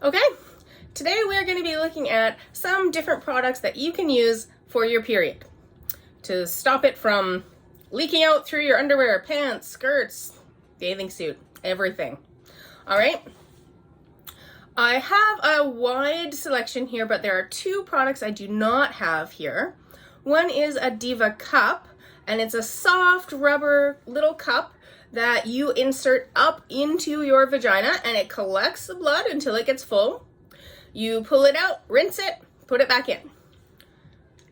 Okay, today we're going to be looking at some different products that you can use for your period to stop it from leaking out through your underwear, pants, skirts, bathing suit, everything. All right. I have a wide selection here, but there are two products I do not have here. One is a Diva Cup, and it's a soft rubber little cup that you insert up into your vagina, and it collects the blood until it gets full. You pull it out, rinse it, put it back in.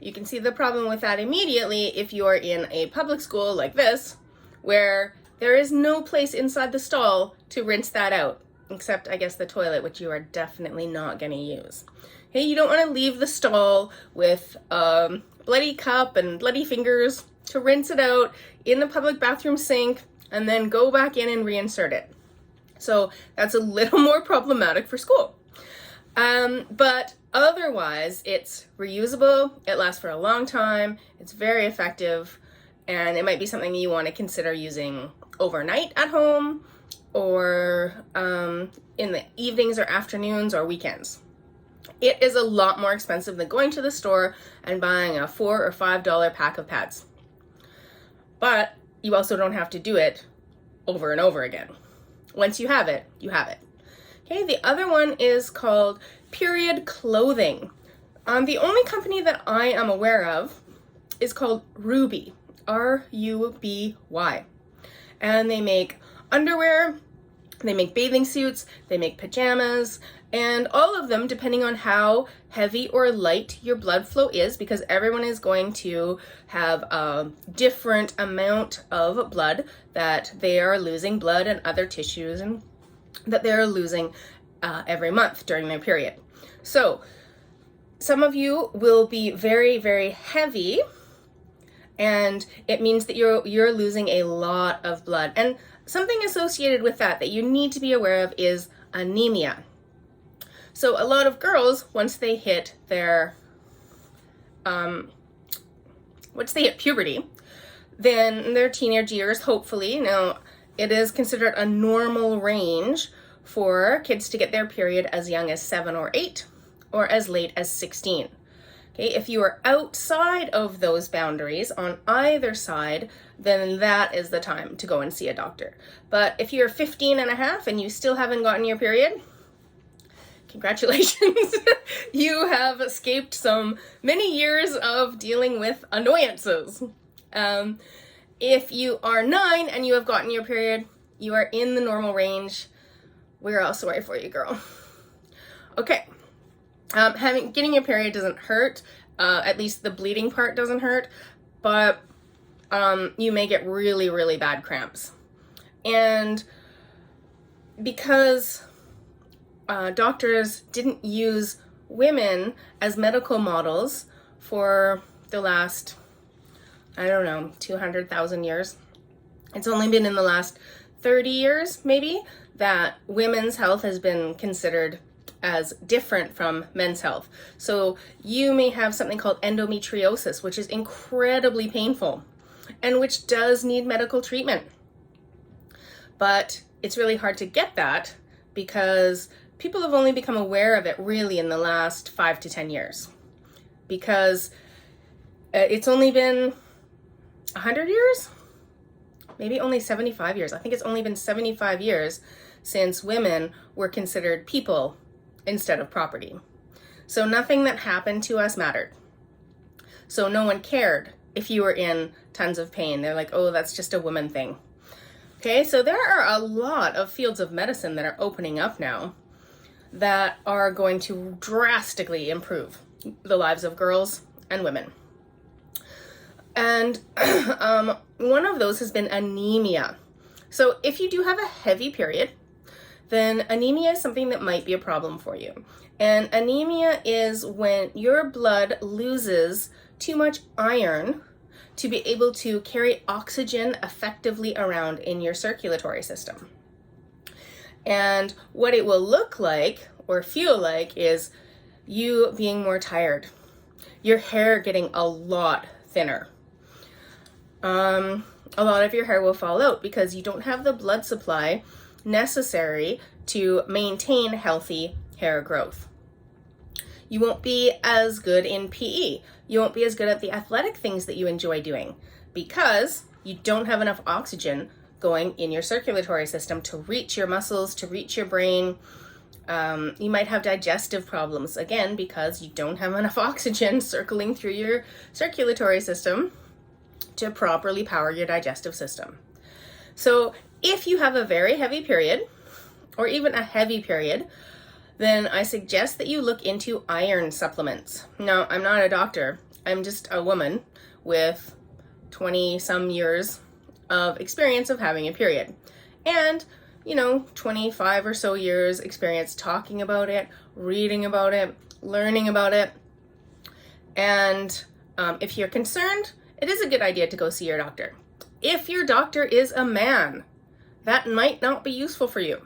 You can see the problem with that immediately if you're in a public school like this, where there is no place inside the stall to rinse that out, except I guess the toilet, which you are definitely not going to use. Okay, you don't want to leave the stall with a bloody cup and bloody fingers to rinse it out in the public bathroom sink and then go back in and reinsert it. So that's a little more problematic for school. But otherwise, it's reusable, it lasts for a long time, it's very effective, and it might be something you want to consider using overnight at home or in the evenings or afternoons or weekends. It is a lot more expensive than going to the store and buying a $4 or $5 pack of pads. But you also don't have to do it over and over again. Once you have it, you have it. Okay, the other one is called Period Clothing. The only company that I am aware of is called Ruby, R-U-B-Y. And they make underwear, they make bathing suits, they make pajamas, and all of them, depending on how heavy or light your blood flow is, because everyone is going to have a different amount of blood that they are losing, blood and other tissues, and that they're losing every month during their period. So some of you will be very, very heavy, and it means that you're losing a lot of blood. And something associated with that you need to be aware of is anemia. So a lot of girls, once they hit their, once they hit puberty, then their teenage years, hopefully, now it is considered a normal range for kids to get their period as young as 7 or 8 or as late as 16. Okay, if you are outside of those boundaries on either side, then that is the time to go and see a doctor. But if you're 15 and a half and you still haven't gotten your period, congratulations. You have escaped many years of dealing with annoyances. If you are 9 and you have gotten your period, you are in the normal range. We're all sorry for you, girl. Okay. Getting your period doesn't hurt. At least the bleeding part doesn't hurt, but you may get really, really bad cramps. And because doctors didn't use women as medical models for the last, 200,000 years. It's only been in the last 30 years, maybe, that women's health has been considered as different from men's health. So you may have something called endometriosis, which is incredibly painful and which does need medical treatment. But it's really hard to get that because people have only become aware of it really in the last 5 to 10 years, because it's only been 100 years, maybe only 75 years. I think it's only been 75 years since women were considered people instead of property. So nothing that happened to us mattered. So no one cared if you were in tons of pain. They're like, oh, that's just a woman thing. Okay, so there are a lot of fields of medicine that are opening up now that are going to drastically improve the lives of girls and women. And one of those has been anemia. So if you do have a heavy period, then anemia is something that might be a problem for you. And anemia is when your blood loses too much iron to be able to carry oxygen effectively around in your circulatory system. And what it will look like or feel like is you being more tired, your hair getting a lot thinner. A lot of your hair will fall out because you don't have the blood supply necessary to maintain healthy hair growth. You won't be as good in PE. You won't be as good at the athletic things that you enjoy doing because you don't have enough oxygen going in your circulatory system to reach your muscles, to reach your brain. You might have digestive problems, again, because you don't have enough oxygen circling through your circulatory system to properly power your digestive system. So if you have a very heavy period, or even a heavy period, then I suggest that you look into iron supplements. Now, I'm not a doctor. I'm just a woman with 20 some years of experience of having a period. And, 25 or so years experience talking about it, reading about it, learning about it. And if you're concerned, it is a good idea to go see your doctor. If your doctor is a man, that might not be useful for you.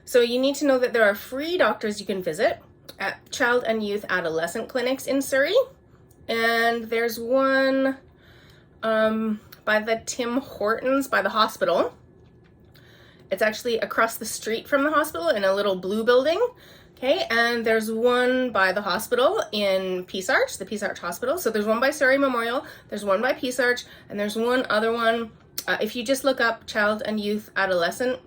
So you need to know that there are free doctors you can visit at child and youth adolescent clinics in Surrey. And there's one by the Tim Hortons by the hospital. It's actually across the street from the hospital in a little blue building. Okay, and there's one by the hospital in Peace Arch, the Peace Arch Hospital. So there's one by Surrey Memorial, there's one by Peace Arch, and there's one other one. If you just look up child and youth adolescent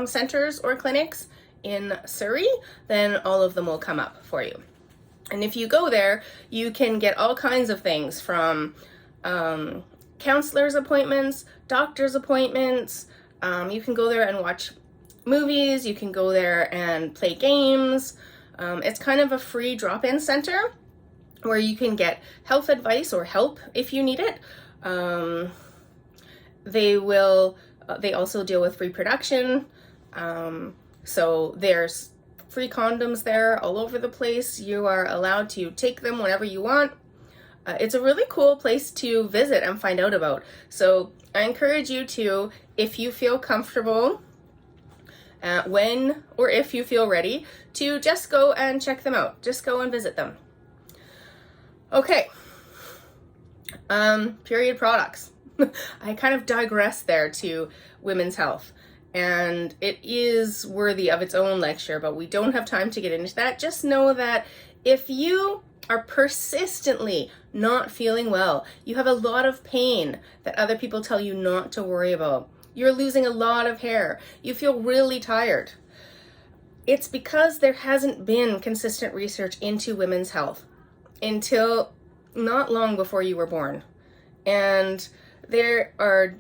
centers or clinics in Surrey, then all of them will come up for you. And if you go there, you can get all kinds of things from counselor's appointments, doctor's appointments. You can go there and watch movies. You can go there and play games. It's kind of a free drop-in center where you can get health advice or help if you need it. They also deal with reproduction. So there's free condoms there all over the place. You are allowed to take them whenever you want. It's a really cool place to visit and find out about. So I encourage you to, if you feel comfortable, when or if you feel ready, to just go and check them out. Just go and visit them. Okay. Period products. I kind of digress there to women's health, and it is worthy of its own lecture, but we don't have time to get into that. Just know that if you are persistently not feeling well, you have a lot of pain that other people tell you not to worry about, you're losing a lot of hair, you feel really tired, it's because there hasn't been consistent research into women's health until not long before you were born. And there are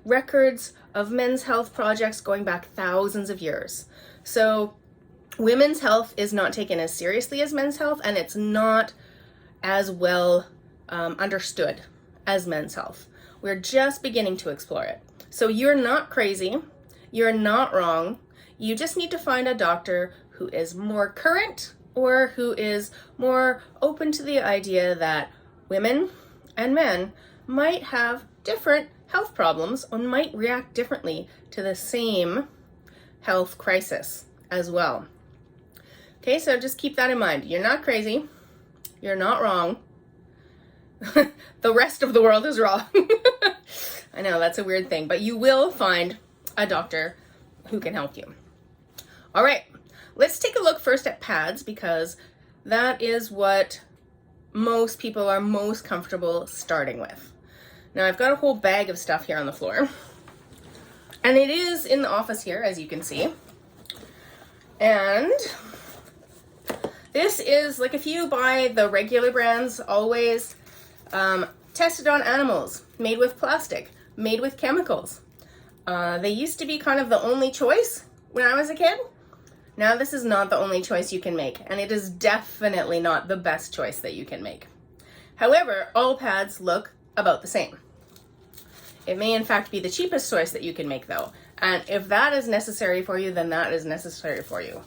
records of men's health projects going back thousands of years. So women's health is not taken as seriously as men's health, and it's not as well understood as men's health. We're just beginning to explore it. So you're not crazy, you're not wrong, you just need to find a doctor who is more current or who is more open to the idea that women and men might have different health problems or might react differently to the same health crisis as well. Okay, so just keep that in mind. You're not crazy. You're not wrong. The rest of the world is wrong. I know, that's a weird thing, but you will find a doctor who can help you. All right, let's take a look first at pads, because that is what most people are most comfortable starting with. Now, I've got a whole bag of stuff here on the floor, and it is in the office here, as you can see. And this is, like, if you buy the regular brands, always tested on animals, made with plastic, made with chemicals. They used to be kind of the only choice when I was a kid. Now this is not the only choice you can make, and it is definitely not the best choice that you can make. However, all pads look about the same. It may in fact be the cheapest choice that you can make though, and if that is necessary for you, then that is necessary for you.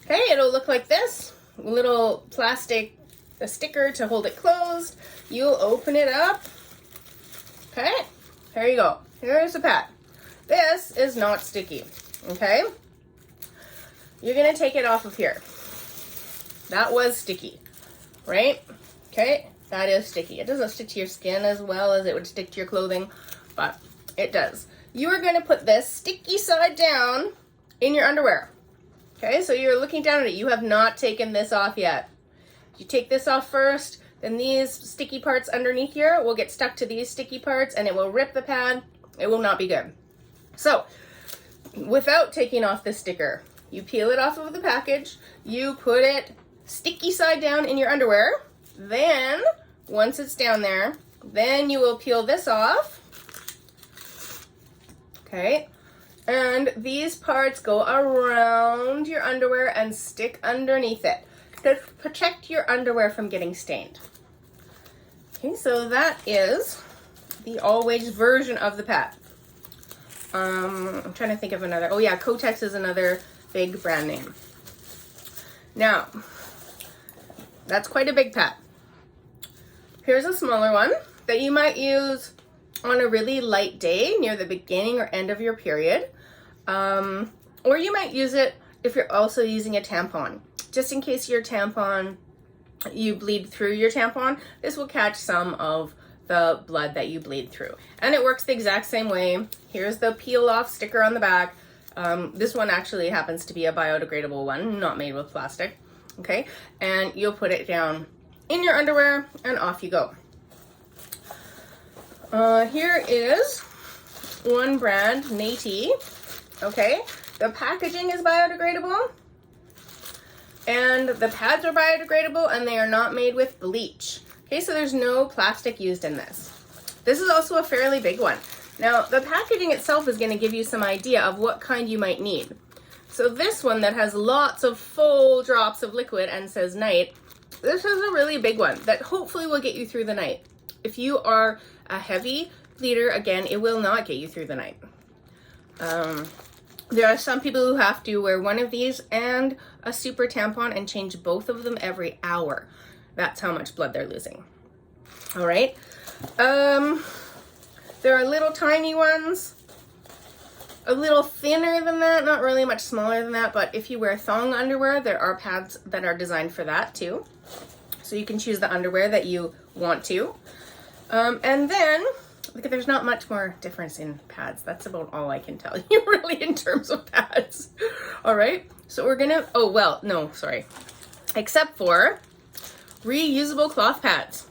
Okay, it'll look like this. A little plastic sticker to hold it closed. You'll open it up. Okay, here you go. Here's the pad. This is not sticky, okay? You're gonna take it off of here. That was sticky, right? Okay, that is sticky. It doesn't stick to your skin as well as it would stick to your clothing, but it does. You are gonna put this sticky side down in your underwear. Okay, so you're looking down at it. You have not taken this off yet. You take this off first, then these sticky parts underneath here will get stuck to these sticky parts and it will rip the pad. It will not be good. So, without taking off the sticker, you peel it off of the package, you put it sticky side down in your underwear, then, once it's down there, then you will peel this off, okay, and these parts go around your underwear and stick underneath it to protect your underwear from getting stained. Okay, so that is the always version of the pad. I'm trying to think of another. Oh yeah, Kotex is another big brand name. Now, that's quite a big pad. Here's a smaller one that you might use on a really light day near the beginning or end of your period. Or you might use it if you're also using a tampon. Just in case your tampon, you bleed through your tampon, this will catch some of the blood that you bleed through. And it works the exact same way. Here's the peel off sticker on the back. This one actually happens to be a biodegradable one, not made with plastic. Okay, and you'll put it down in your underwear and off you go. Here is one brand, Nati. Okay, the packaging is biodegradable and the pads are biodegradable and they are not made with bleach. Okay, so there's no plastic used in this. This is also a fairly big one. Now, the packaging itself is going to give you some idea of what kind you might need. So this one that has lots of full drops of liquid and says night, this is a really big one that hopefully will get you through the night. If you are a heavy bleeder, again, it will not get you through the night. There are some people who have to wear one of these and a super tampon and change both of them every hour. That's how much blood they're losing. All right. There are little tiny ones, a little thinner than that, not really much smaller than that, but if you wear thong underwear, there are pads that are designed for that too. So you can choose the underwear that you want to. And then, look, there's not much more difference in pads. That's about all I can tell you really in terms of pads. All right, so we're gonna, oh, well, no, sorry. Except for reusable cloth pads.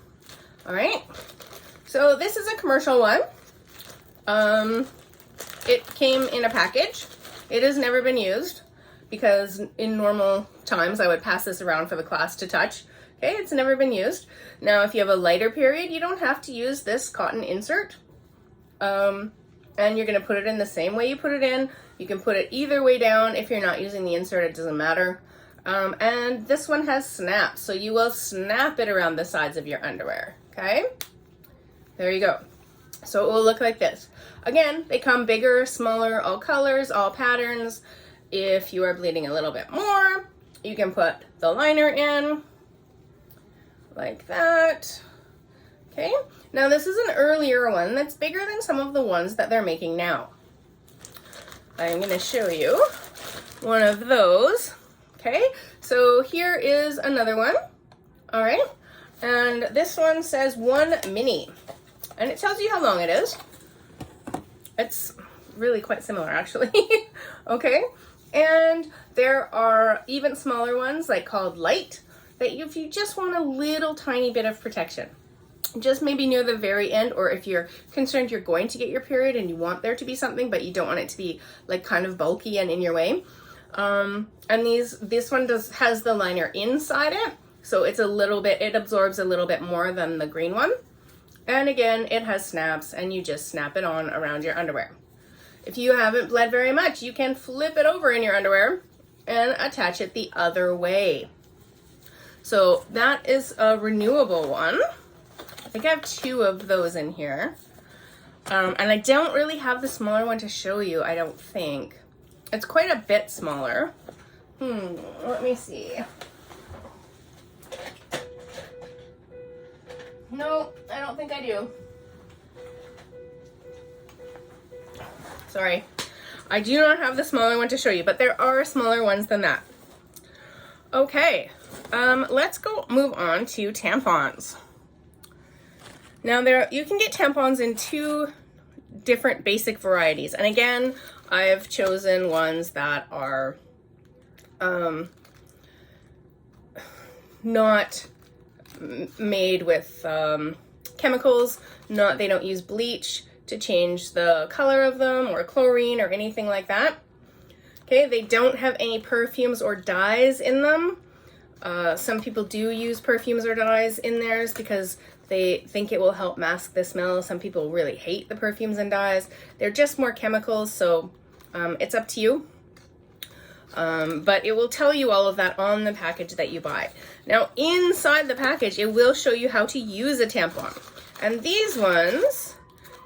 All right, so this is a commercial one. It came in a package. It has never been used because in normal times I would pass this around for the class to touch. Okay, it's never been used. Now, if you have a lighter period, you don't have to use this cotton insert. And you're gonna put it in the same way you put it in. You can put it either way down. If you're not using the insert, it doesn't matter. And this one has snaps, so you will snap it around the sides of your underwear, okay? There you go. So it will look like this. Again, they come bigger, smaller, all colors, all patterns. If you are bleeding a little bit more, you can put the liner in, like that. Okay, now this is an earlier one that's bigger than some of the ones that they're making now. I'm gonna show you one of those. Okay, so here is another one. All right, and this one says 1 mini, and it tells you how long it is. It's really quite similar, actually. Okay, and there are even smaller ones, like called light, that if you just want a little tiny bit of protection, just maybe near the very end, or if you're concerned you're going to get your period and you want there to be something, but you don't want it to be like kind of bulky and in your way. And this one has the liner inside it, so it's a little bit, it absorbs a little bit more than the green one. And again, it has snaps, and you just snap it on around your underwear. If you haven't bled very much, you can flip it over in your underwear and attach it the other way. So that is a renewable one. I think I have 2 of those in here. And I don't really have the smaller one to show you, I don't think. It's quite a bit smaller. Let me see. No, I don't think I do. Sorry. I do not have the smaller one to show you, but there are smaller ones than that. Okay, let's move on to tampons. Now you can get tampons in 2 different basic varieties. And again, I've chosen ones that are not made with chemicals. They don't use bleach to change the color of them, or chlorine or anything like that. Okay, they don't have any perfumes or dyes in them. Some people do use perfumes or dyes in theirs because they think it will help mask the smell. Some people really hate the perfumes and dyes. They're just more chemicals, so it's up to you. But it will tell you all of that on the package that you buy. Now, inside the package, it will show you how to use a tampon. And these ones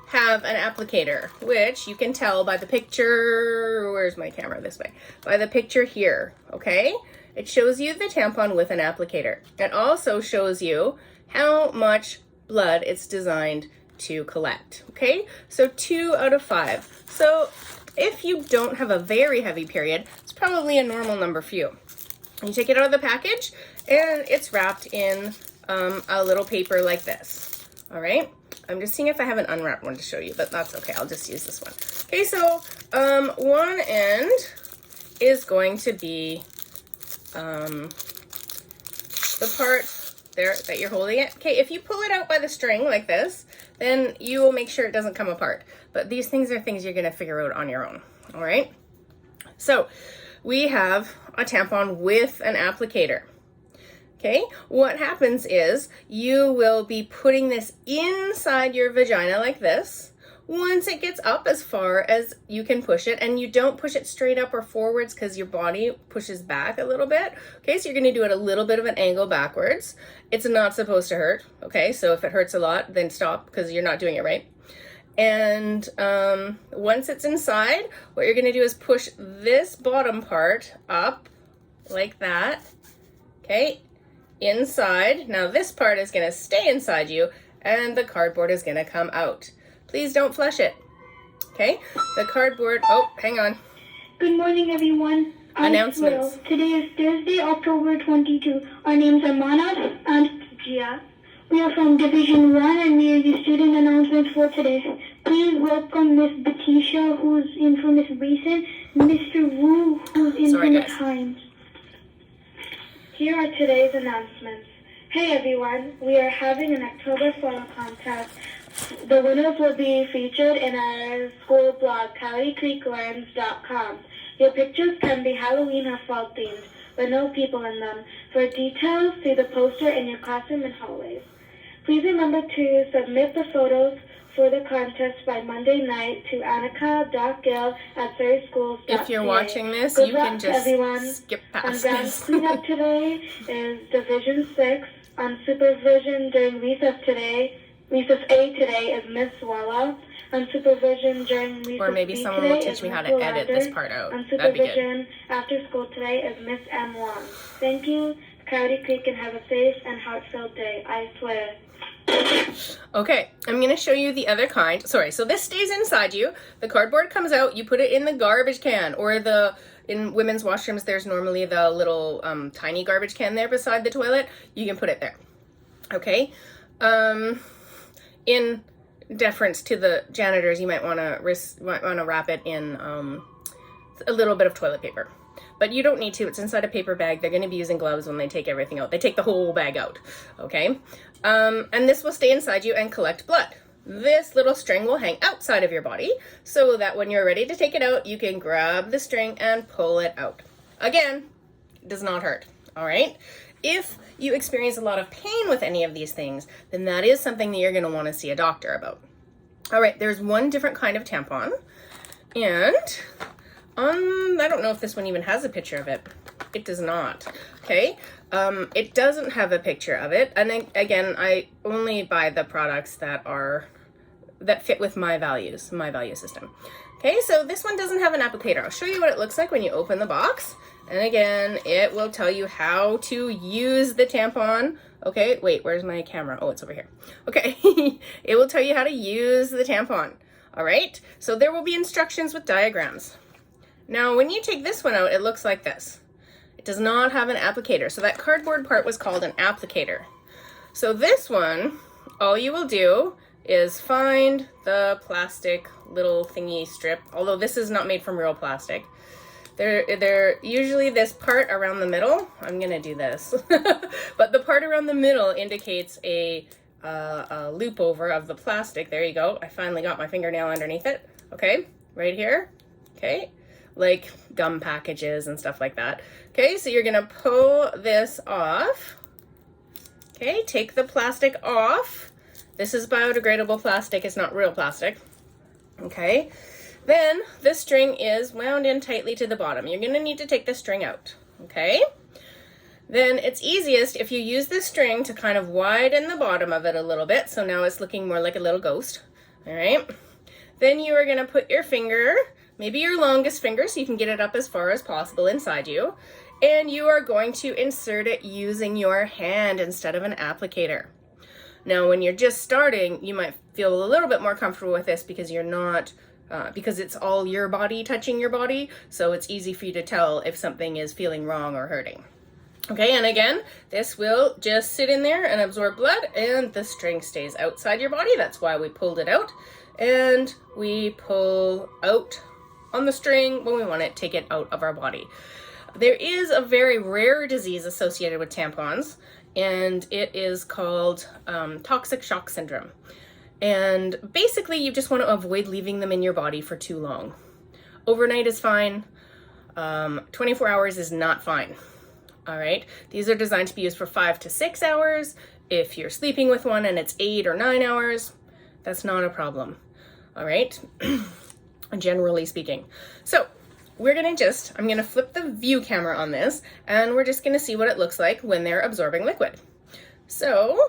have an applicator, which you can tell by the picture. Where's my camera? This way. By the picture here, okay? It shows you the tampon with an applicator. It also shows you how much blood it's designed to collect, okay? So 2 out of 5. So if you don't have a very heavy period, it's probably a normal number for you. You take it out of the package, and it's wrapped in a little paper like this, all right? I'm just seeing if I have an unwrapped one to show you, but that's okay. I'll just use this one. Okay, so one end is going to be the part there that you're holding it. Okay, if you pull it out by the string like this, then you will make sure it doesn't come apart. But these things are things you're gonna figure out on your own, all right? So we have a tampon with an applicator. Okay, what happens is you will be putting this inside your vagina like this. Once it gets up as far as you can push it, and you don't push it straight up or forwards because your body pushes back a little bit. Okay, so you're gonna do it a little bit of an angle backwards. It's not supposed to hurt, okay? So if it hurts a lot, then stop because you're not doing it right. And once it's inside, what you're gonna do is push this bottom part up like that, okay? Inside. Now this part is going to stay inside you, and the cardboard is going to come out. Please don't flush it. Okay? The cardboard, oh, hang on. Good morning, everyone. Announcements. Today is Thursday, October 22. Our names are Manas and Gia. We are from Division 1, and we are the student announcements for today. Please welcome Miss Batisha, who's in for Miss Reason, Mr. Wu, who's in for Miss Hines. Here are today's announcements. Hey everyone, we are having an October photo contest. The winners will be featured in our school blog, CoyoteCreekLens.com. Your pictures can be Halloween or fall themed, but no people in them. For details, see the poster in your classroom and hallways. Please remember to submit the photos for the contest by Monday night to annika.gill@surreyschools.ca. If you're watching this, you can just skip past this. Cleanup today is Division 6. On supervision during recess A today is Miss Walla. On supervision during recess Or maybe B someone today will teach me how to edit this part out. On That'd be good. supervision after school today is Miss M. Wong. Thank you, Coyote Creek, and have a safe and heart-filled day. I swear. Okay, I'm going to show you the other kind. Sorry, so this stays inside you. The cardboard comes out. You put it in the garbage can, or in women's washrooms, there's normally the little tiny garbage can there beside the toilet. You can put it there. Okay. In deference to the janitors, you might want to wrap it in a little bit of toilet paper. But you don't need to. It's inside a paper bag. They're going to be using gloves when they take everything out. They take the whole bag out, okay? And this will stay inside you and collect blood. This little string will hang outside of your body so that when you're ready to take it out, you can grab the string and pull it out. Again, it does not hurt, all right? If you experience a lot of pain with any of these things, then that is something that you're going to want to see a doctor about. All right, there's one different kind of tampon, and I don't know if this one even has a picture of it. It does not. Okay. It doesn't have a picture of it. And then, again, I only buy the products that fit with my value system. Okay, so this one doesn't have an applicator. I'll show you what it looks like when you open the box. And again, it will tell you how to use the tampon. Okay, wait, where's my camera? Oh, it's over here. Okay, it will tell you how to use the tampon. All right, so there will be instructions with diagrams. Now, when you take this one out, it looks like this. It does not have an applicator. So that cardboard part was called an applicator. So this one, all you will do is find the plastic little thingy strip, although this is not made from real plastic. They're usually this part around the middle. I'm gonna do this, but the part around the middle indicates a loop over of the plastic. There you go. I finally got my fingernail underneath it. Okay, right here. Okay, like gum packages and stuff like that. Okay, so you're gonna pull this off. Okay, take the plastic off. This is biodegradable plastic, it's not real plastic. Okay, then the string is wound in tightly to the bottom. You're gonna need to take the string out, okay? Then it's easiest if you use the string to kind of widen the bottom of it a little bit, so now it's looking more like a little ghost, all right? Then you are gonna put your finger, maybe your longest finger so you can get it up as far as possible inside you, and you are going to insert it using your hand instead of an applicator. Now, when you're just starting, you might feel a little bit more comfortable with this because you're not, because it's all your body touching your body, so it's easy for you to tell if something is feeling wrong or hurting. Okay, and again, this will just sit in there and absorb blood, and the string stays outside your body. That's why we pulled it out, and we pull out on the string when we want to take it out of our body. There is a very rare disease associated with tampons, and it is called toxic shock syndrome. And basically, you just want to avoid leaving them in your body for too long. Overnight is fine. 24 hours is not fine. All right. These are designed to be used for 5 to 6 hours. If you're sleeping with one and it's 8 or 9 hours, that's not a problem. All right. Generally speaking. So we're gonna I'm gonna flip the view camera on this, and we're just gonna see what it looks like when they're absorbing liquid. So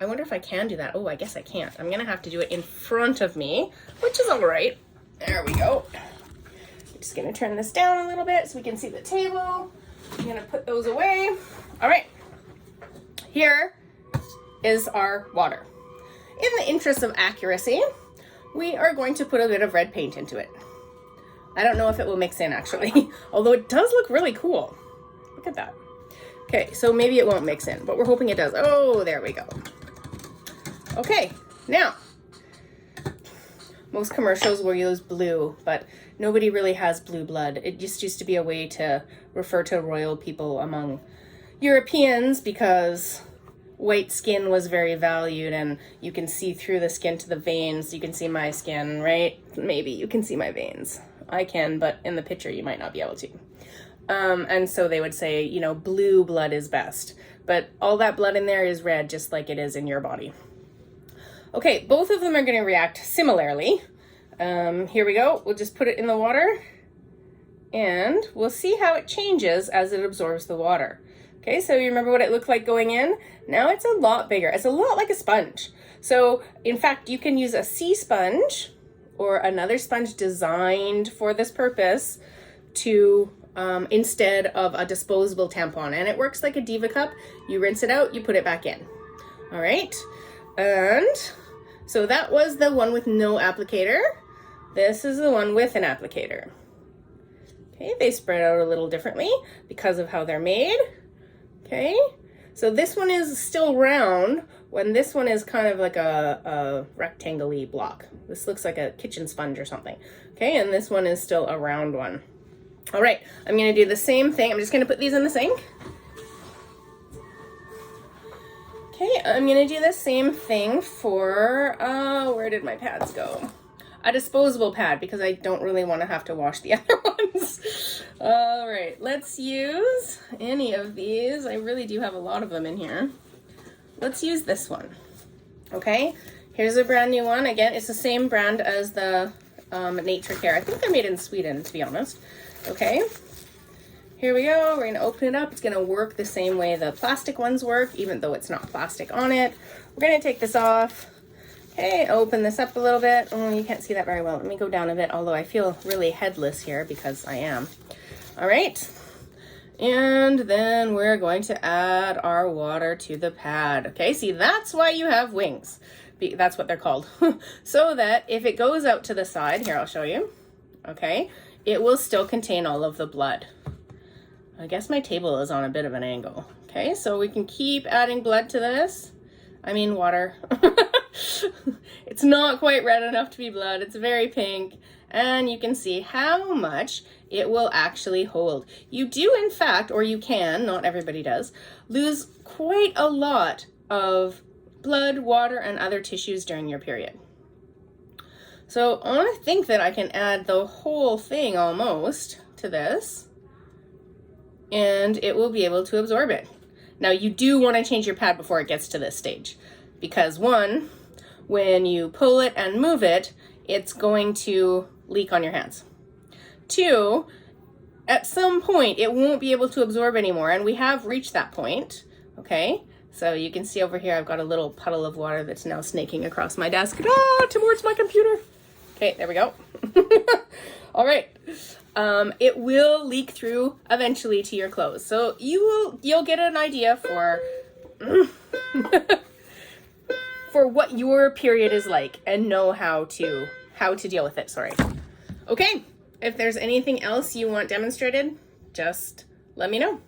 I wonder if I can do that. Oh, I guess I can't. I'm gonna have to do it in front of me, which is all right. There we go. I'm just gonna turn this down a little bit so we can see the table. I'm gonna put those away. All right, here is our water. In the interest of accuracy, we are going to put a bit of red paint into it. I don't know if it will mix in actually, although it does look really cool. Look at that. Okay, so maybe it won't mix in, but we're hoping it does. Oh, there we go. Okay, now, most commercials will use blue, but nobody really has blue blood. It just used to be a way to refer to royal people among Europeans because white skin was very valued, and you can see through the skin to the veins. You can see my skin, right? Maybe you can see my veins. I can, but in the picture you might not be able to. And so they would say, you know, blue blood is best, but all that blood in there is red, just like it is in your body. Okay, both of them are going to react similarly. Here we go. We'll just put it in the water, and we'll see how it changes as it absorbs the water. Okay, so you remember what it looked like going in? Now it's a lot bigger. It's a lot like a sponge. So in fact, you can use a sea sponge or another sponge designed for this purpose to instead of a disposable tampon, and it works like a Diva Cup. You rinse it out, you put it back in. All right, and so that was the one with no applicator. This is the one with an applicator. Okay, they spread out a little differently because of how they're made. Okay, so this one is still round when this one is kind of like a rectangle-y block. This looks like a kitchen sponge or something. Okay, and this one is still a round one. All right, I'm gonna do the same thing. I'm just gonna put these in the sink. Okay, I'm gonna do the same thing for, where did my pads go? A disposable pad, because I don't really want to have to wash the other ones. All right, let's use any of these. I really do have a lot of them in here. Let's use this one. Okay, here's a brand new one. Again, it's the same brand as the Nature Care. I think they're made in Sweden, to be honest. Okay, here we go. We're gonna open it up. It's gonna work the same way the plastic ones work, even though it's not plastic on it. We're gonna take this off. Okay, open this up a little bit. Oh, you can't see that very well. Let me go down a bit, although I feel really headless here because I am. All right, and then we're going to add our water to the pad. Okay, see, that's why you have wings. That's what they're called. So that if it goes out to the side, here, I'll show you. Okay, it will still contain all of the blood. I guess my table is on a bit of an angle. Okay, so we can keep adding blood to this. I mean water. It's not quite red enough to be blood. It's very pink. And you can see how much it will actually hold. You do, in fact, or you can, not everybody does, lose quite a lot of blood, water, and other tissues during your period. So I want to think that I can add the whole thing almost to this, and it will be able to absorb it. Now you do want to change your pad before it gets to this stage, because one, when you pull it and move it, it's going to leak on your hands. Two, at some point it won't be able to absorb anymore, and we have reached that point, okay? So you can see over here I've got a little puddle of water that's now snaking across my desk towards my computer. Okay, there we go. All right. It will leak through eventually to your clothes. So you'll get an idea for for what your period is like and know how to deal with it. Sorry. Okay. If there's anything else you want demonstrated, just let me know.